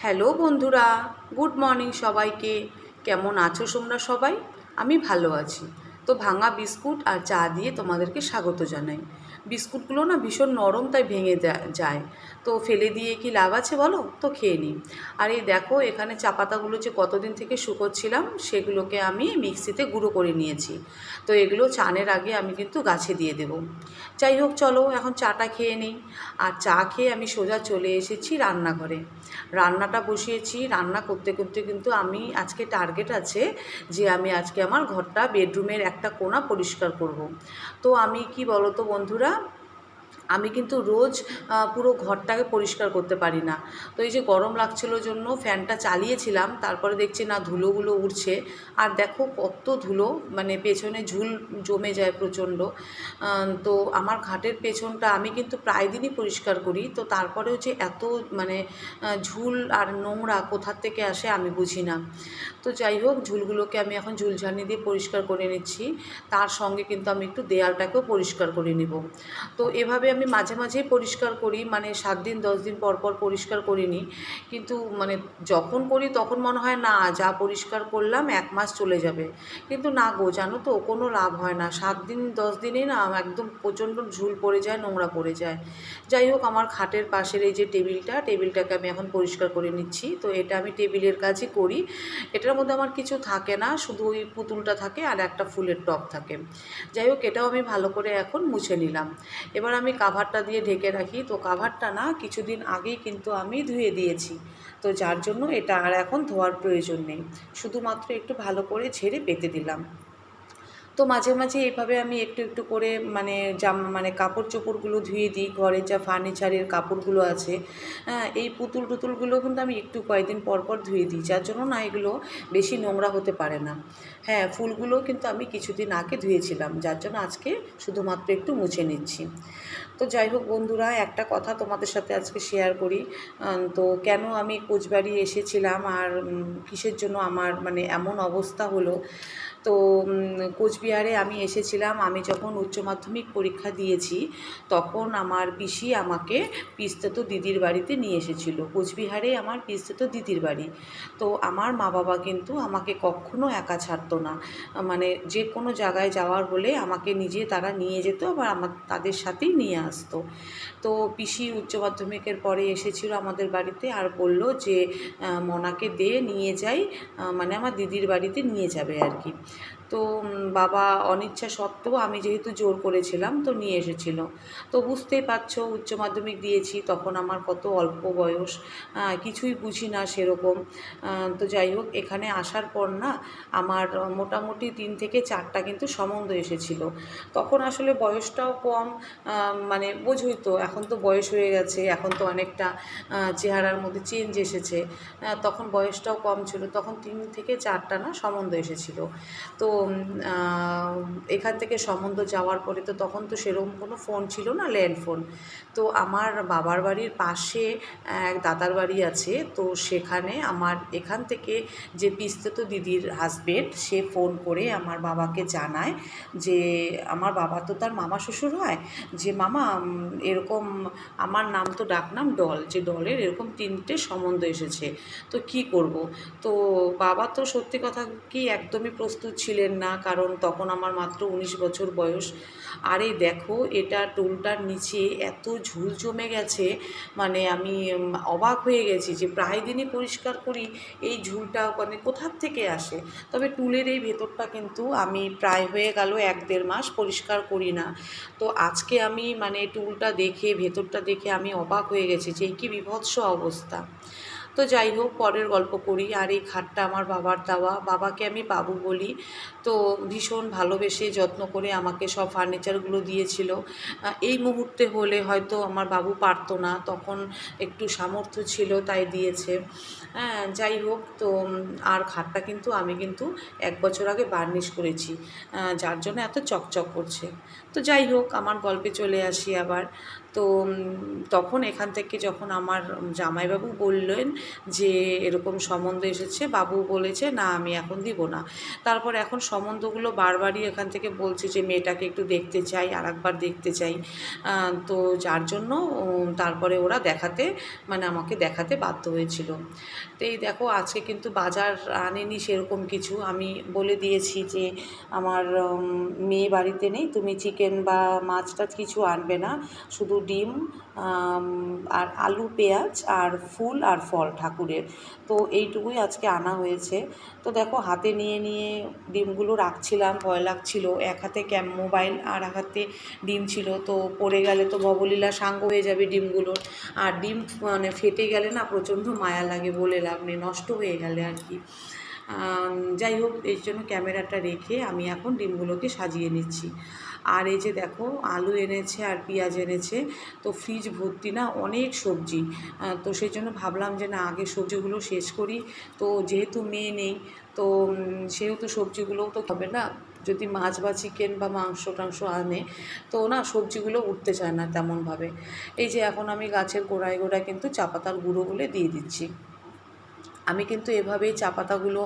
Hello বন্ধুরা, good morning সবাইকে। কেমন আছো তোমরা সবাই? আমি ভালো আছি। তো ভাঙা বিস্কুট আর চা দিয়ে তোমাদেরকে স্বাগত জানাই। বিস্কুটগুলো না ভীষণ নরম, তাই ভেঙে যায়। তো ফেলে দিয়ে কি লাভ আছে বলো? তো খেয়ে নিই। আর এই দেখো, এখানে চা পাতাগুলো যে কতদিন থেকে শুকোচ্ছিলাম সেগুলোকে আমি মিক্সিতে গুঁড়ো করে নিয়েছি। তো এগুলো চানের আগে আমি কিন্তু গাছে দিয়ে দেবো। যাই হোক, চলো এখন চাটা খেয়ে নিই। আর চা খেয়ে আমি সোজা চলে এসেছি রান্নাঘরে। রান্নাটা বসিয়েছি। রান্না করতে করতে কিন্তু আমি আজকে টার্গেট আছে যে আমি আজকে আমার ঘরটা, বেডরুমের একটা কোণা পরিষ্কার করব। তো আমি কি বলো তো বন্ধুরা, আমি কিন্তু রোজ পুরো ঘরটাকে পরিষ্কার করতে পারি না। তো এই যে গরম লাগছিল জন্য ফ্যানটা চালিয়েছিলাম, তারপরে দেখছি না ধুলোগুলো উড়ছে। আর দেখো কত ধুলো, মানে পেছনে ঝুল জমে যায় প্রচণ্ড। তো আমার খাটের পেছনটা আমি কিন্তু প্রায় দিনই পরিষ্কার করি, তো তারপরেও যে এত মানে ঝুল আর নোংরা কোথার থেকে আসে আমি বুঝি না। তো যাই হোক, ঝুলগুলোকে আমি এখন ঝুলঝানি দিয়ে পরিষ্কার করে নিচ্ছি। তার সঙ্গে কিন্তু আমি একটু দেয়ালটাকেও পরিষ্কার করে নেব। তো এভাবে আমি মাঝে মাঝেই পরিষ্কার করি, মানে 7 দিন 10 দিন পর পর পরিষ্কার করিনি। কিন্তু মানে যখন করি তখন মনে হয় না, যা পরিষ্কার করলাম 1 মাস চলে যাবে। কিন্তু না গো, জানো তো কোনো লাভ হয় না। 7 দিন 10 দিনেই না একদম প্রচণ্ড ঝুল পড়ে যায়, নোংরা পড়ে যায়। যাই হোক, আমার খাটের পাশের এই যে টেবিলটাকে আমি এখন পরিষ্কার করে নিচ্ছি। তো এটা আমি টেবিলের কাজই করি। এটার মধ্যে আমার কিছু থাকে না, শুধু ওই পুতুলটা থাকে আর একটা ফুলের টব থাকে। যাই হোক, এটাও আমি ভালো করে এখন মুছে নিলাম। এবার আমি কাভারটা দিয়ে ঢেকে রাখি। তো কাভারটা না কিছুদিন আগেই কিন্তু আমি ধুয়ে দিয়েছি। তো যার জন্য এটা আর এখন ধোয়ার প্রয়োজন নেই। শুধুমাত্র একটু ভালো করে ঝেড়ে পেতে দিলাম। তো মাঝে মাঝে এইভাবে আমি একটু একটু করে মানে মানে কাপড় চোপড়গুলো ধুয়ে দিই। ঘরের যা ফার্নিচারের কাপড়গুলো আছে, হ্যাঁ, এই পুতুল টুতুলগুলো কিন্তু আমি একটু কয়েকদিন পর পর ধুয়ে দিই, যার জন্য না এগুলো বেশি নোংরা হতে পারে না। হ্যাঁ, ফুলগুলোও কিন্তু আমি কিছুদিন আগে ধুয়েছিলাম, যার জন্য আজকে শুধুমাত্র একটু মুছে নিচ্ছি। তো যাই হোক বন্ধুরা, একটা কথা তোমাদের সাথে আজকে শেয়ার করি। তো কেন আমি কোচবাড়ি এসেছিলাম আর কিসের জন্য আমার মানে এমন অবস্থা হলো। তো কোচবিহারে আমি এসেছিলাম, আমি যখন উচ্চ মাধ্যমিক পরীক্ষা দিয়েছি তখন আমার পিসি আমাকে পিসতেতো দিদির বাড়িতে নিয়ে এসেছিল। কোচবিহারে আমার পিসতেতো দিদির বাড়ি। তো আমার মা বাবা কিন্তু আমাকে কখনো একা ছাড়তো না। মানে যে কোনো জায়গায় যাওয়ার হলে আমাকে নিজে তারা নিয়ে যেত, আবার তাদের সাথেই নিয়ে আসতো। তো পিসি উচ্চ মাধ্যমিকের পরে এসেছিল আমাদের বাড়িতে আর বলল যে মনাকে দে নিয়ে যাই, মানে আমার দিদির বাড়িতে নিয়ে যাবে আর কি। তো বাবা অনিচ্ছা সত্ত্বেও, আমি যেহেতু জোর করেছিলাম, তো নিয়ে এসেছিল। তো বুঝতেই পারছো, উচ্চ মাধ্যমিক দিয়েছি তখন আমার কত অল্প বয়স, কিছুই বুঝি না সেরকম। তো যাই হোক, এখানে আসার পর না আমার মোটামুটি 3 থেকে 4টা কিন্তু সম্বন্ধ এসেছিল। তখন আসলে বয়সটাও কম, মানে বোঝই তো, এখন তো বয়স হয়ে গেছে, এখন তো অনেকটা চেহারার মধ্যে চেঞ্জ এসেছে। তখন বয়সটাও কম ছিল, তখন 3 থেকে 4টা না সম্বন্ধ এসেছিল। তো এখান থেকে সম্বন্ধ যাওয়ার পরে তো তখন তো সেরকম কোনো ফোন ছিল না, ল্যান্ড ফোন। তো আমার বাবার বাড়ির পাশে এক দাদার বাড়ি আছে, তো সেখানে আমার এখান থেকে যে পিসতেতো দিদির হাজবেন্ড, সে ফোন করে আমার বাবাকে জানায় যে আমার বাবা তো তার মামা শ্বশুর হয়, যে মামা এরকম, আমার নাম তো ডাকনাম ডল, যে ডলের এরকম 3টে সম্বন্ধ এসেছে, তো কি করব। তো বাবা তো সত্যি কথা কি একদমই প্রস্তুত ছিলেন না, কারণ তখন আমার মাত্র 19 বছর বয়স। আর এই দেখো, এটা টুলটার নিচে এত ঝুল জমে গেছে, মানে আমি অবাক হয়ে গেছি যে প্রায় দিনই পরিষ্কার করি, এই ঝুলটা মানে কোথার থেকে আসে। তবে টুলের এই ভেতরটা কিন্তু আমি প্রায় হয়ে গেল 1-1.5 মাস পরিষ্কার করি না। তো আজকে আমি মানে টুলটা দেখে, ভেতরটা দেখে আমি অবাক হয়ে গেছি যে কী বীভৎস অবস্থা। তো যাই হোক, পরের গল্প করি। আর এই খাটটা আমার বাবার দেওয়া, বাবাকে আমি বাবু বলি। তো ভীষণ ভালোবেসে যত্ন করে আমাকে সব ফার্নিচারগুলো দিয়েছিল। এই মুহূর্তে হলে হয়তো আমার বাবু পারতো না, তখন একটু সামর্থ্য ছিল তাই দিয়েছে। হ্যাঁ, যাই হোক, তো আর খাটটা কিন্তু আমি কিন্তু 1 বছর আগে বার্নিশ করেছি, যার জন্য এত চকচক করছে। তো যাই হোক, আমার গল্পে চলে আসি আবার। তো তখন এখান থেকে যখন আমার জামাইবাবু বললেন যে এরকম সম্বন্ধ এসেছে, বাবু বলেছে না আমি এখন দিব না। তারপর এখন সম্বন্ধগুলো বারবারই এখান থেকে বলছে যে মেয়েটাকে একটু দেখতে চাই, আরেকবার দেখতে চাই। তো যার জন্য তারপরে ওরা আমাকে দেখাতে বাধ্য হয়েছিল। তো এই দেখো আজকে কিন্তু বাজার আনেনি সেরকম কিছু। আমি বলে দিয়েছি যে আমার মেয়ে বাড়িতে নেই, তুমি চিকেন বা মাছ টাছ কিছু আনবে না, শুধু ডিম আর আলু পেঁয়াজ আর ফুল আর ফল ঠাকুরের, তো এইটুকুই আজকে আনা হয়েছে। তো দেখো হাতে নিয়ে নিয়ে ডিমগুলো রাখছিলাম, ভয় লাগছিল, এক হাতে মোবাইল আর এক হাতে ডিম ছিল, তো পড়ে গেলে তো ভবলীলা সাঙ্গ হয়ে যাবে ডিমগুলোর। আর ডিম মানে ফেটে গেলে না প্রচণ্ড মায়া লাগে, বলে লাভ নেই, নষ্ট হয়ে গেলে আর কি। যাই হোক, এই জন্য ক্যামেরাটা রেখে আমি এখন ডিমগুলোকে সাজিয়ে নিচ্ছি। আর এই যে দেখো আলু এনেছে আর পেঁয়াজ এনেছে, তো ফ্রিজ ভর্তি না অনেক সবজি। তো সেই জন্য ভাবলাম যে না আগে সবজিগুলো শেষ করি। তো যেহেতু মেয়ে নেই, তো সেহেতু সবজিগুলোও তো হবে না, যদি মাছ বা চিকেন বা মাংস টাংস আনে তো না সবজিগুলো উঠতে চায় না তেমনভাবে। এই যে এখন আমি গাছের গোড়ায় গোড়ায় কিন্তু চা পাতার গুঁড়োগুলো দিয়ে দিচ্ছি। আমি কিন্তু এভাবেই চা পাতাগুলো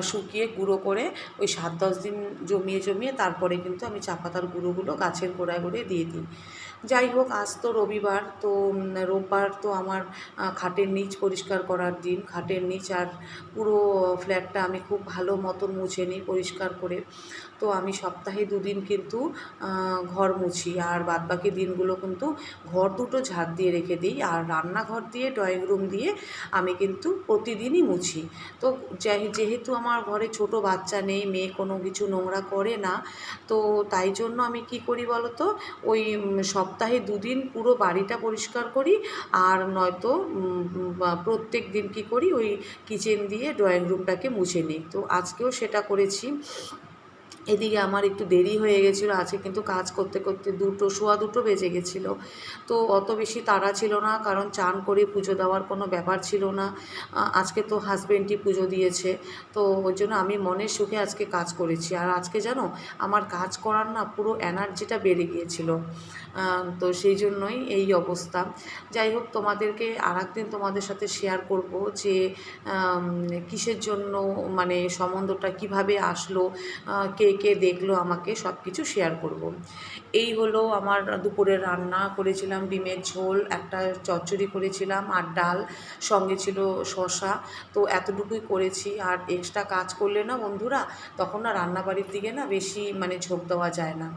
শুকিয়ে গুঁড়ো করে ওই 7-10 দিন জমিয়ে জমিয়ে তারপরে কিন্তু আমি চা পাতার গুঁড়োগুলো গাছের গোড়ায় গোড়ায় দিয়ে দিই। যাই হোক, আজ তো রবিবার, তো রোববার তো আমার খাটের নিচ পরিষ্কার করার দিন। খাটের নিচ আর পুরো ফ্ল্যাটটা আমি খুব ভালো মতন মুছে নিই পরিষ্কার করে। তো আমি সপ্তাহে 2 দিন কিন্তু ঘর মুছি, আর বাদবাকি দিনগুলো কিন্তু ঘর দুটো ঝাড় দিয়ে রেখে দিই, আর রান্নাঘর দিয়ে ড্রয়িং রুম দিয়ে আমি কিন্তু প্রতিদিনই মুছি। তো যেহেতু আমার ঘরে ছোট বাচ্চা নেই, মেয়ে কোনো কিছু নোংরা করে না, তো তাই জন্য আমি কি করি বলো তো, ওই সপ্তাহে 2 দিন পুরো বাড়িটা পরিষ্কার করি, আর নয়তো প্রত্যেক দিন কী করি ওই কিচেন দিয়ে ড্রয়িং রুমটাকে মুছে নিই। তো আজকেও সেটা করেছি। এদিকে আমার একটু দেরি হয়ে গেছিলো, আজকে কিন্তু কাজ করতে করতে 2 বেজে গেছিলো। তো অত বেশি তাড়া ছিল না, কারণ চান করে পুজো দেওয়ার কোনো ব্যাপার ছিল না। আজকে তো হাজবেন্ডই পুজো দিয়েছে, তো ওই জন্য আমি মনের সুখে আজকে কাজ করেছি। আর আজকে জানো আমার কাজ করার না পুরো এনার্জিটা বেড়ে গিয়েছিলো। তো সেই জন্যই এই অবস্থা। যাই হোক, তোমাদেরকে আরেকদিন তোমাদের সাথে শেয়ার করব যে কিসের জন্য মানে সম্বন্ধটা কিভাবে আসলো, কে কে দেখলো আমাকে, সব কিছু শেয়ার করব। এই হলো আমার দুপুরের রান্না করেছিলাম, ডিমের ঝোল, একটা চচ্চড়ি করেছিলাম আর ডাল, সঙ্গে ছিল শসা। তো এতটুকুই করেছি, আর এক্সট্রা কাজ করলে না বন্ধুরা তখন না রান্নাবাড়ির দিকে না বেশি মানে ঝোঁক দেওয়া যায় না।